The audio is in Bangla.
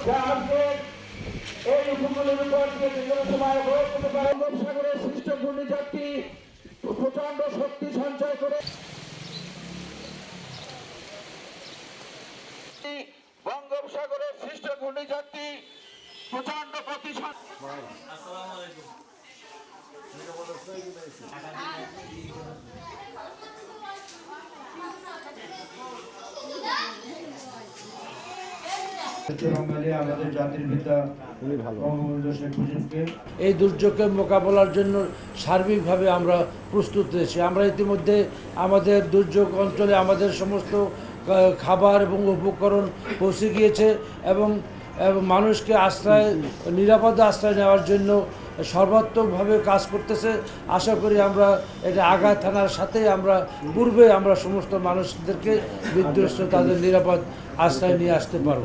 যা আজকে এই উপকূলের উপর দিয়ে যে কোনো সময় বঙ্গোপসাগরের সৃষ্ট ঘূর্ণিঝড়টি প্রচন্ড শক্তি সঞ্চয় করে বঙ্গোপসাগরের সৃষ্ট ঘূর্ণিঝড়টি প্রচন্ড গতি আমাদের জাতির পিতা বঙ্গবন্ধু শেখ মুজিবকে এই দুর্যোগের মোকাবেলার জন্য সার্বিকভাবে আমরা প্রস্তুত রয়েছি। আমরা ইতিমধ্যে আমাদের দুর্যোগ অঞ্চলে আমাদের সমস্ত খাবার এবং উপকরণ পৌঁছে গিয়েছে এবং মানুষকে নিরাপদ আশ্রয় নেওয়ার জন্য সর্বাত্মকভাবে কাজ করতেছে। আশা করি আমরা এটা আগায় থানার সাথে আমরা সমস্ত মানুষদেরকে বিধ্বস্ত তাদের নিরাপদ আশ্রয় নিয়ে আসতে পারব।